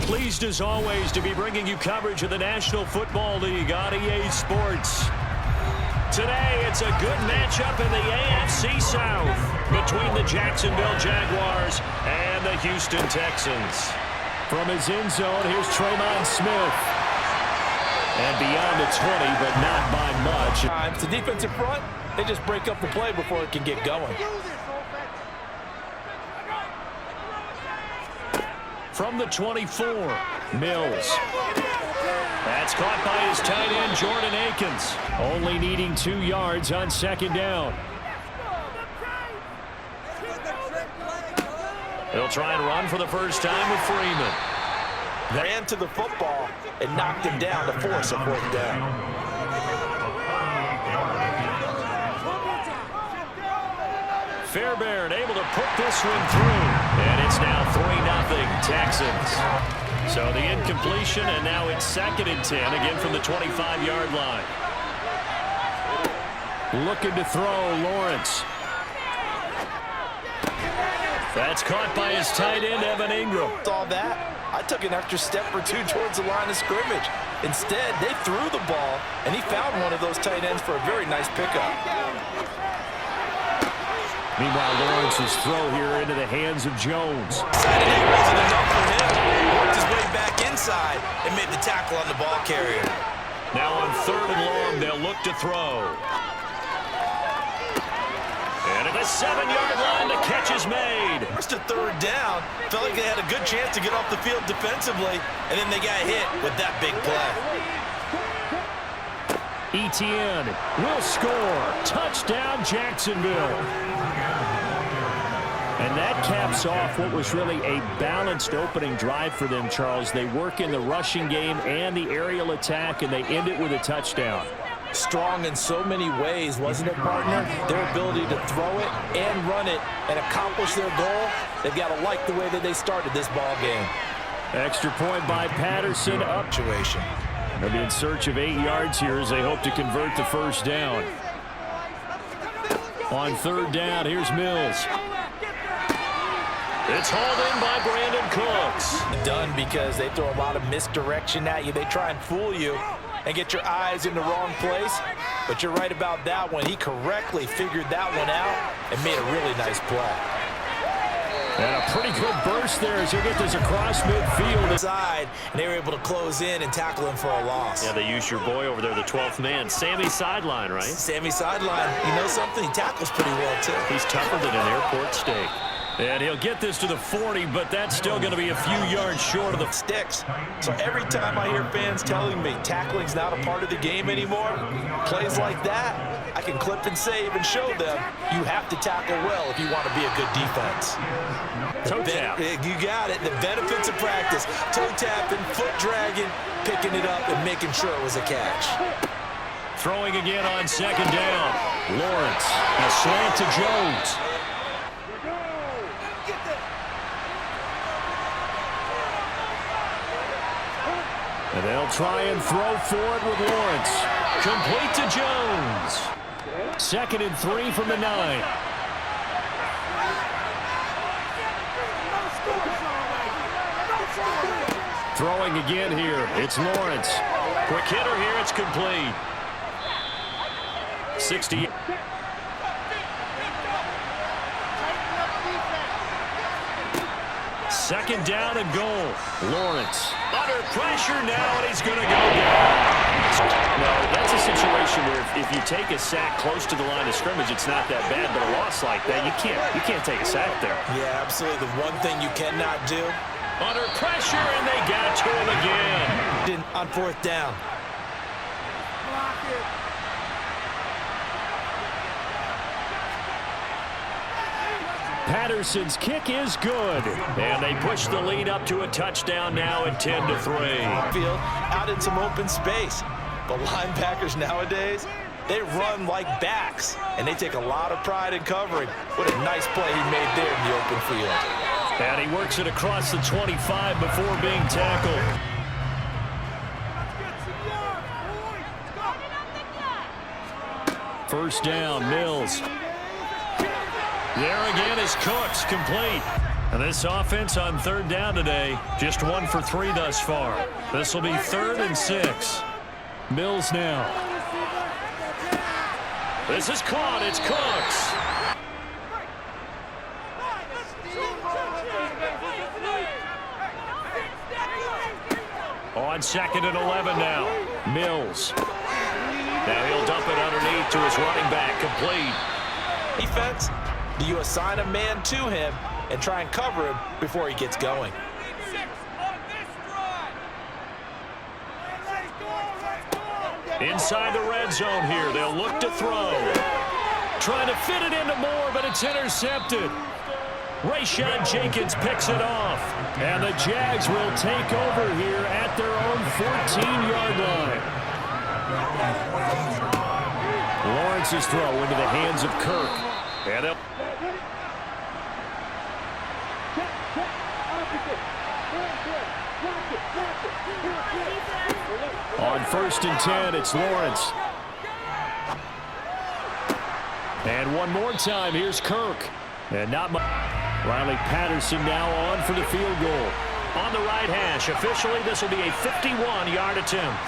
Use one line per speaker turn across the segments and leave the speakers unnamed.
Pleased as always to be bringing you coverage of the National Football League on EA Sports. Today, it's a good matchup in the AFC South between the Jacksonville Jaguars and the Houston Texans. From his end zone, here's Tremon Smith. And beyond the 20, but not by much.
The defensive front, they just break up the play before it can get going.
From the 24, Mills. That's caught by his tight end, Jordan Akins. Only needing 2 yards on second down. He'll try and run for the first time with Freeman.
Ran to the football and knocked him down to force a fourth down.
Fairbairn able to put this one through. And it's now 3-0 Texans. So the incompletion, and now it's 2nd and 10, again from the 25-yard line. Looking to throw, Lawrence. That's caught by his tight end, Evan Ingram.
Saw that. I took an extra step or two towards the line of scrimmage. Instead, they threw the ball, and he found one of those tight ends for a very nice pickup.
Meanwhile, Lawrence's throw here into the hands of Jones.
Decided it wasn't enough for him. He worked his way back inside and made the tackle on the ball carrier.
Now on 3rd and long, they'll look to throw. And at the 7-yard line, the catch is made.
First to 3rd down, felt like they had a good chance to get off the field defensively, and then they got hit with that big play.
Etienne will score. Touchdown, Jacksonville. And that caps off what was really a balanced opening drive for them, Charles. They work in the rushing game and the aerial attack, and they end it with a touchdown.
Strong in so many ways, wasn't it, partner? Their ability to throw it and run it and accomplish their goal, they've got to like the way that they started this ball game.
Extra point by Patterson. Up.
Situation.
They'll be in search of 8 yards here as they hope to convert the first down. On 3rd down, here's Mills. It's hauled in by Brandon Cooks.
Done because they throw a lot of misdirection at you. They try and fool you and get your eyes in the wrong place. But you're right about that one. He correctly figured that one out and made a really nice play.
And a pretty good burst there as he'll get this across midfield.
Inside, and they were able to close in and tackle him for a loss.
Yeah, they used your boy over there, the 12th man. Sammy Sideline, right?
Sammy Sideline. You know something? He tackles pretty well, too.
He's tougher than an airport steak. And he'll get this to the 40, but that's still going to be a few yards short of the
sticks. So every time I hear fans telling me tackling's not a part of the game anymore, plays like that, I can clip and save and show them you have to tackle well if you want to be a good defense.
Toe tap.
You got it. The benefits of practice. Toe tapping, foot dragging, picking it up, and making sure it was a catch.
Throwing again on 2nd down. Lawrence. A slant to Jones. And they'll try and throw forward with Lawrence. Complete to Jones. 2nd and 3 from the 9. Throwing again here. It's Lawrence. Quick hitter here. It's complete. 60. Second down and goal. Lawrence under pressure now, and he's going to go down. No, that's a situation where if you take a sack close to the line of scrimmage, it's not that bad. But a loss like that, you can't take a sack there.
Yeah, absolutely. The one thing you cannot do.
Under pressure, and they got to him again.
On 4th down.
Patterson's kick is good. And they push the lead up to a touchdown now at 10-3.
Field out in some open space. The linebackers nowadays, they run like backs, and they take a lot of pride in covering. What a nice play he made there in the open field.
And he works it across the 25 before being tackled. First down, Mills. There again is Cooks, complete. And this offense on third down today, just 1 for 3 thus far. This will be 3rd and 6. Mills now. This is caught. It's Cooks. On 2nd and 11 now. Mills. Now he'll dump it underneath to his running back. Complete.
Defense, do you assign a man to him and try and cover him before he gets going?
Inside the red zone here. They'll look to throw. Trying to fit it into Moore, but it's intercepted. Rayshon Jenkins picks it off. And the Jags will take over here at their own 14-yard line. Lawrence's throw into the hands of Kirk. And on 1st and 10, it's Lawrence. And one more time, here's Kirk. And not much. Riley Patterson now on for the field goal. On the right hash. Officially, this will be a 51-yard attempt.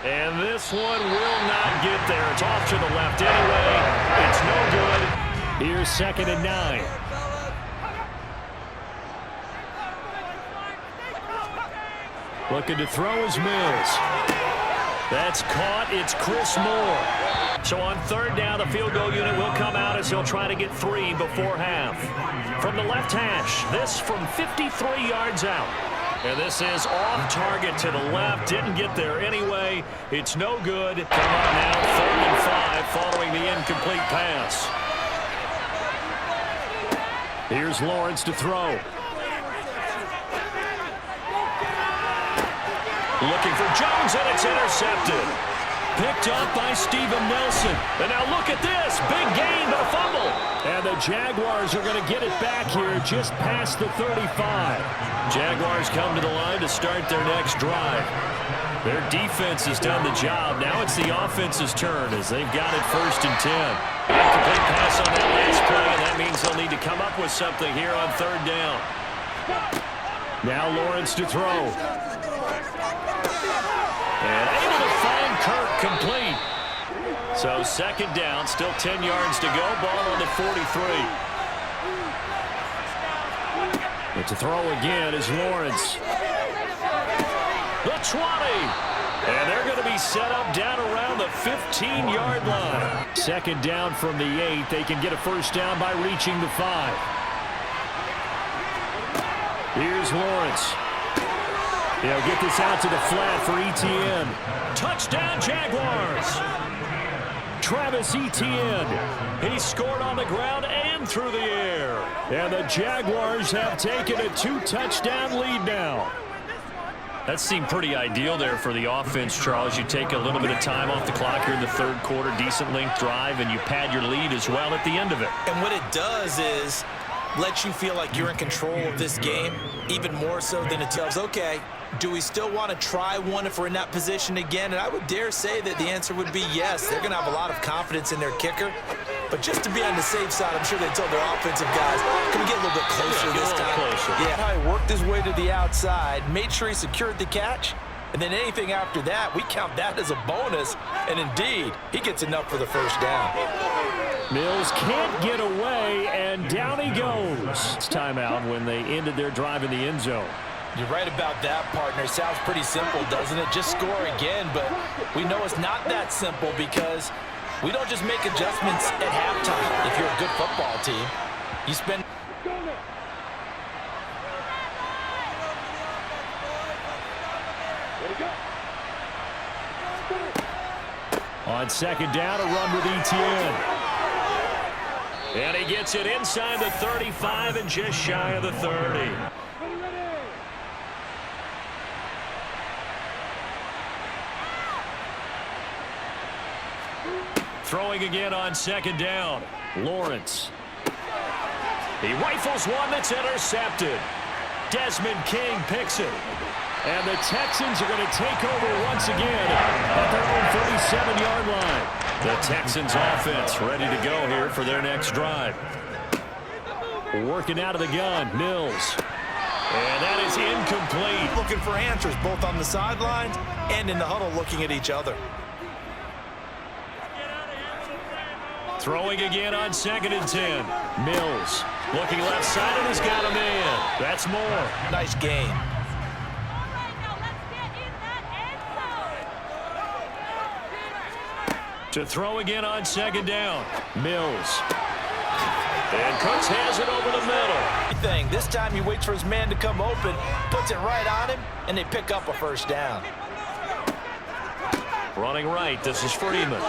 And this one will not get there. It's off to the left anyway. It's no good. Here's 2nd and 9. Looking to throw is Mills. That's caught. It's Chris Moore. So on 3rd down, the field goal unit will come out as he'll try to get 3 before half. From the left hash, this from 53 yards out. And this is off target to the left. Didn't get there anyway. It's no good. Come on now, 3rd and 5 following the incomplete pass. Here's Lawrence to throw. Looking for Jones, and it's intercepted. Picked up by Steven Nelson. And now look at this. Big gain, but a fumble. And the Jaguars are going to get it back here just past the 35. Jaguars come to the line to start their next drive. Their defense has done the job. Now it's the offense's turn as they've got it 1st and 10. Incomplete pass on that last play, and that means they'll need to come up with something here on 3rd down. Now Lawrence to throw. And able to find Kirk complete. So 2nd down, still 10 yards to go. Ball on the 43. But to throw again is Lawrence. The 20. And they're going to be set up down around the 15-yard line. 2nd down from the 8. They can get a 1st down by reaching the 5. Here's Lawrence. He'll get this out to the flat for Etienne. Touchdown, Jaguars. Travis Etienne. He scored on the ground and through the air. And the Jaguars have taken a 2-touchdown lead now. That seemed pretty ideal there for the offense, Charles. You take a little bit of time off the clock here in the 3rd quarter, decent length drive, and you pad your lead as well at the end of it.
And what it does is let you feel like you're in control of this game, even more so than it tells, okay, do we still want to try one if we're in that position again? And I would dare say that the answer would be yes. They're going to have a lot of confidence in their kicker. But just to be on the safe side, I'm sure they told their offensive guys, can we get a little bit closer this time?
Closer.
Yeah, he worked his way to the outside, made sure he secured the catch, and then anything after that, we count that as a bonus. And indeed, he gets enough for the 1st down.
Mills can't get away, and down he goes. It's timeout when they ended their drive in the end zone.
You're right about that, partner. Sounds pretty simple, doesn't it? Just score again, but we know it's not that simple because we don't just make adjustments at halftime. If you're a good football team, you spend...
On 2nd down, a run with Etienne. And he gets it inside the 35 and just shy of the 30. Throwing again on 2nd down. Lawrence. He rifles one that's intercepted. Desmond King picks it. And the Texans are going to take over once again at their own 37-yard line. The Texans offense ready to go here for their next drive. Working out of the gun, Mills. And that is incomplete.
Looking for answers both on the sidelines and in the huddle looking at each other.
Throwing again on 2nd and 10. Mills looking left side and has got a man. That's more.
Nice game.
To throw again on 2nd down. Mills. And Cooks has it over the middle.
This time he waits for his man to come open, puts it right on him, and they pick up a first down.
Running right, this is Freeman.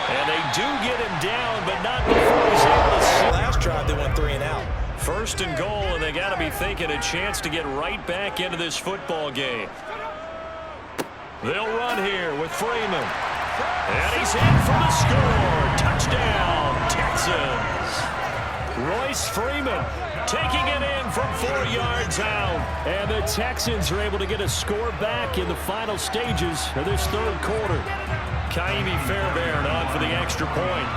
And they do get him down, but not before he's able to see.
Last drive they went 3 and out.
1st and goal, and they got to be thinking a chance to get right back into this football game. They'll run here with Freeman. And he's in for the score. Touchdown, Texans. Royce Freeman taking it in from 4 yards out. And the Texans are able to get a score back in the final stages of this 3rd quarter. Kaimi Fairbairn on for the extra point.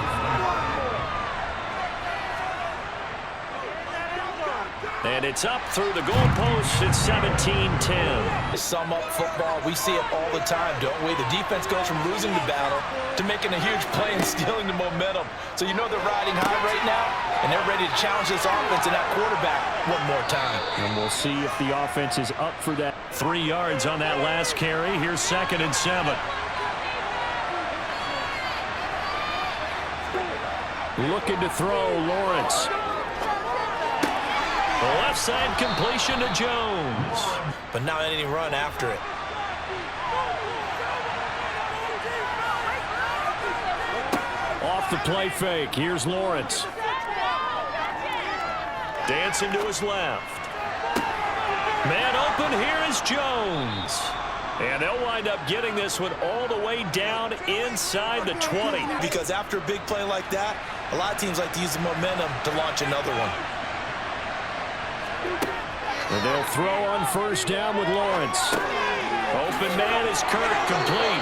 And it's up through the goalposts. It's 17-10.
To sum up football, we see it all the time, don't we? The defense goes from losing the battle to making a huge play and stealing the momentum. So you know they're riding high right now, and they're ready to challenge this offense and that quarterback one more time.
And we'll see if the offense is up for that. 3 yards on that last carry. Here's 2nd and 7. Looking to throw, Lawrence. The left side completion to Jones.
But now any run after it.
Off the play fake. Here's Lawrence. Dancing to his left. Man open. Here is Jones. And they'll wind up getting this one all the way down inside the 20.
Because after a big play like that, a lot of teams like to use the momentum to launch another one.
And they'll throw on 1st down with Lawrence. Open man is Kirk, complete.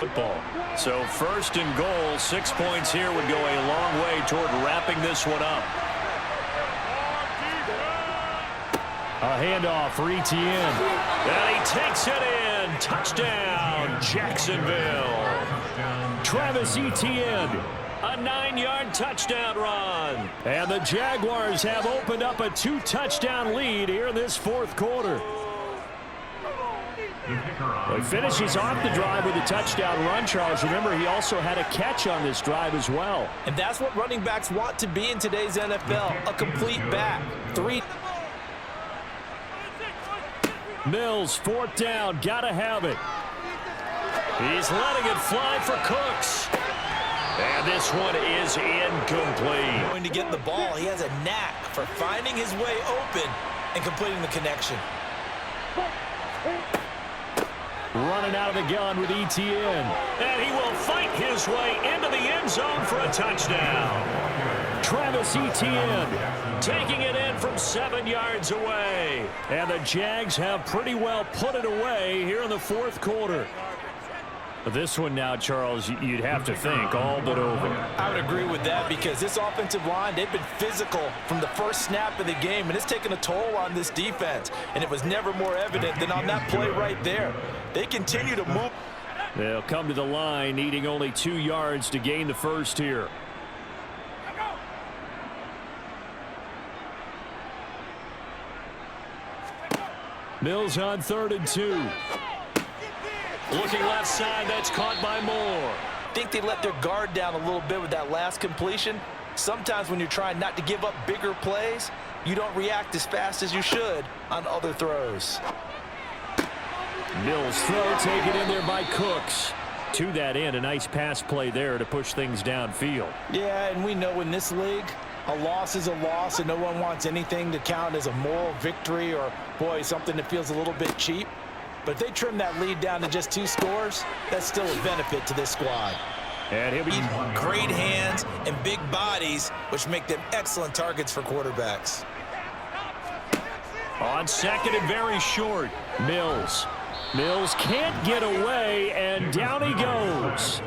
Football. So 1st and goal, 6 points here would go a long way toward wrapping this one up. A handoff for Etienne. And he takes it in. Touchdown, Jacksonville. Travis Etienne. A 9-yard touchdown run. And the Jaguars have opened up a 2-touchdown lead here in this 4th quarter. Well, he finishes off the drive with a touchdown run, Charles. Remember, he also had a catch on this drive as well.
And that's what running backs want to be in today's NFL, a complete back. 3.
Mills, 4th down, gotta have it. He's letting it fly for Cooks. And this one is incomplete.
Going to get the ball, he has a knack for finding his way open and completing the connection.
Running out of the gun with Etienne. And he will fight his way into the end zone for a touchdown. Travis Etienne taking it in from 7 yards away. And the Jags have pretty well put it away here in the 4th quarter. This one now, Charles, you'd have to think all but over.
I would agree with that because this offensive line, they've been physical from the first snap of the game, and it's taken a toll on this defense. And it was never more evident than on that play right there. They continue to move.
They'll come to the line, needing only 2 yards to gain the first here. Mills on 3rd and 2. Looking left side, that's caught by Moore.
I think they let their guard down a little bit with that last completion. Sometimes when you're trying not to give up bigger plays, you don't react as fast as you should on other throws.
Mills throw taken in there by Cooks. To that end, a nice pass play there to push things downfield.
Yeah, and we know in this league, a loss is a loss, and no one wants anything to count as a moral victory or, boy, something that feels a little bit cheap. But if they trim that lead down to just 2 scores, that's still a benefit to this squad.
And he'll be
great hands and big bodies, which make them excellent targets for quarterbacks.
On 2nd and very short, Mills. Mills can't get away, and down he goes.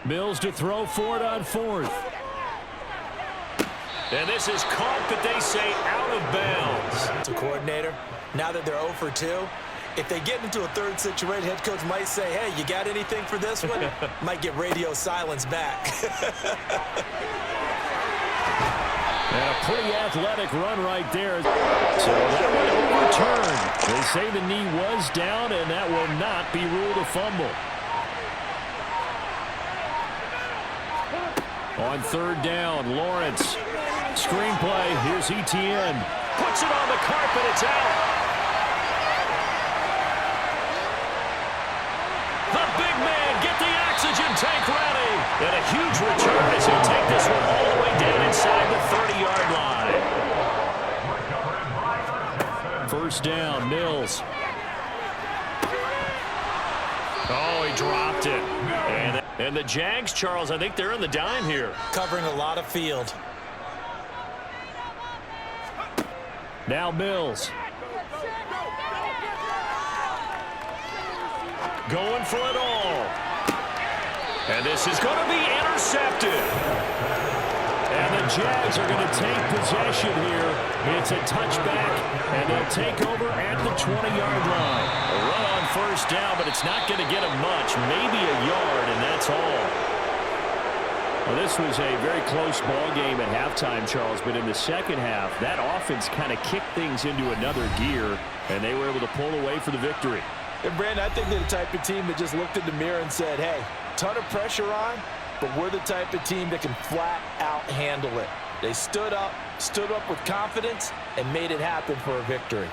Mills to throw for it on fourth. And this is caught, but they say out of bounds.
To coordinator, now that they're 0 for 2, if they get into a third situation, head coach might say, hey, you got anything for this one? Might get radio silence back.
And a pretty athletic run right there. So that one overturned. They say the knee was down, and that will not be ruled a fumble. On third down, Lawrence. Screenplay, here's Etienne. Puts it on the carpet, it's out. The big man, get the oxygen tank ready. And a huge return as he'll take this one all the way down inside the 30-yard line. First down, Mills. Oh, he dropped it. And the Jags, Charles, I think they're on the dime here.
Covering a lot of field.
Now Mills. Going for it all. And this is going to be intercepted. And the Jags are going to take possession here. It's a touchback, and they'll take over at the 20-yard line. A run on first down, but it's not going to get them much. Maybe a yard, and that's all. Well, this was a very close ball game at halftime, Charles, but in the second half, that offense kind of kicked things into another gear, and they were able to pull away for the victory.
And Brandon, I think they're the type of team that just looked in the mirror and said, hey, ton of pressure on, but we're the type of team that can flat out handle it. They stood up with confidence, and made it happen for a victory.